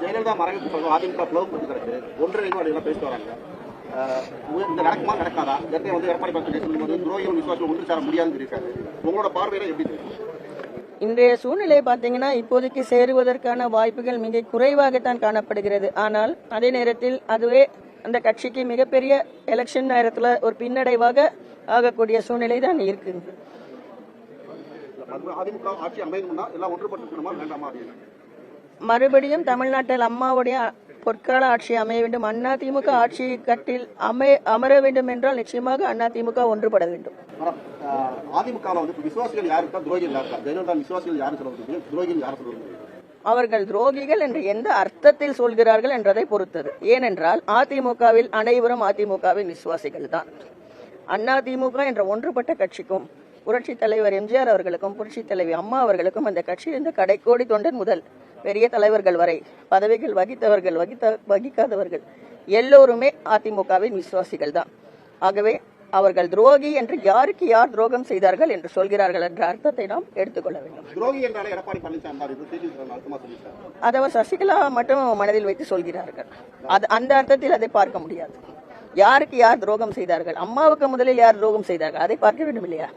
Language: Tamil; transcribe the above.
ஜெயலலிதா மறைவுக்கு அதிமுக பிளவுபட்டு கிடக்கு ஒன்றிணைந்து பேசிட்டு வராங்க. இந்த நடக்குமா நடக்காதா? எடப்பாடி பழனிசாமி துரோகிகள் விசுவாசம் ஒன்று சேர முடியாதுன்னு இருக்காரு. உங்களோட பார்வையில எப்படி தெரியும்? இன்றைய சூழ்நிலை பார்த்தீங்கன்னா இப்போதைக்கு சேருவதற்கான வாய்ப்புகள் மிக குறைவாகத்தான் காணப்படுகிறது. ஆனால் அதே நேரத்தில் அதுவே அந்த கட்சிக்கு மிகப்பெரிய எலெக்ஷன் நேரத்தில் ஒரு பின்னடைவாக ஆகக்கூடிய சூழ்நிலை தான் இருக்கு. மறுபடியும் தமிழ்நாட்டில் அம்மாவுடைய பொற்கால ஆட்சி அமைய வேண்டும். அதிமுக ஆட்சி கட்டில் அமர வேண்டும் என்றால் நிச்சயமாக அதிமுக ஒன்றுபட வேண்டும். அவர்கள் துரோகிகள் என்று எந்த அர்த்தத்தில் சொல்கிறார்கள் என்றதை பொறுத்தது. ஏனென்றால் அதிமுகவில் அனைவரும் அதிமுகவின் விசுவாசிகள் தான். அதிமுக என்ற ஒன்றுபட்ட கட்சிக்கும் புரட்சி தலைவர் எம்ஜிஆர் அவர்களுக்கும் புரட்சி தலைவி அம்மா அவர்களுக்கும் அந்த கட்சி இந்த கடைக்கோடி தொண்டன் முதல் பெரிய தலைவர்கள் வரை பதவிகள் வகித்தவர்கள் வகிக்காதவர்கள் எல்லோருமே அதிமுகவின் விசுவாசிகள் தான். ஆகவே அவர்கள் துரோகி என்று யாருக்கு யார் துரோகம் செய்தார்கள் என்று சொல்கிறார்கள் என்ற அர்த்தத்தை நாம் எடுத்துக்கொள்ள வேண்டும். அதை அவர் சசிகலா மட்டும் மனதில் வைத்து சொல்கிறார்கள். அந்த அர்த்தத்தில் அதை பார்க்க முடியாது. யாருக்கு யார் துரோகம் செய்தார்கள், அம்மாவுக்கு முதலில் யார் துரோகம் செய்தார்கள் அதை பார்க்க வேண்டும் இல்லையா?